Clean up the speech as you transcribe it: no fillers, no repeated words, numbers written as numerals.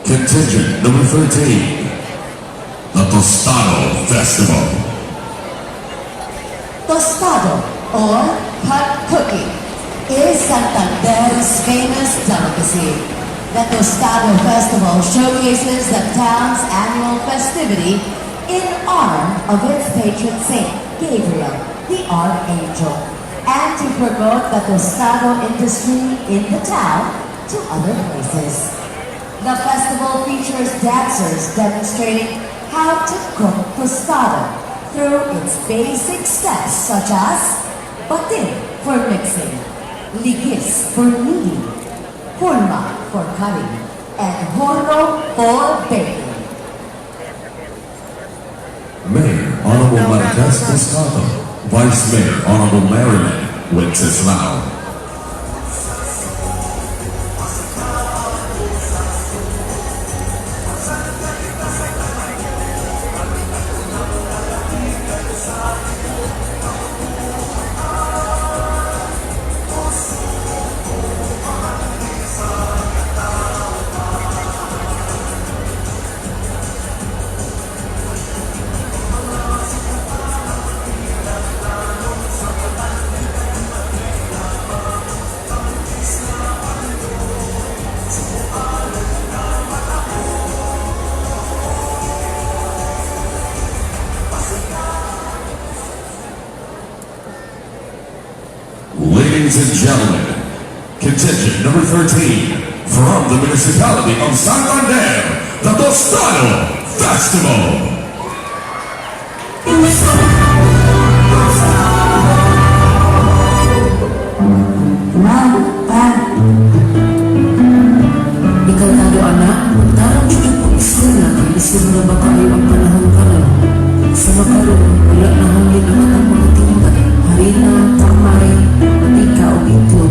Contingent number 13, the Tostado Festival. Tostado, or cut cookie, is Santander's famous delicacy. The Tostado Festival showcases the town's annual festivity in honor of its patron saint, Gabriel, the Archangel, and to promote the tostado industry in the town to other places. The festival features dancers demonstrating how to cook tostado through its basic steps such as batin for mixing, ligis for kneading, hulma for cutting, and horno for baking. Mayor Honorable Marquez Tostado, Vice Mayor Honorable Marilyn Wenceslao. Ladies and gentlemen, contingent number 13, from the municipality of Santander, the Tostado Festival. Ma, pa, ikaw talo anak, magtarang dito po isla na, isla na ba tayo ang panahon ka na? Sa makaroon, wala na hangin ang atang mga tinda, harina, tamay, matika o ito.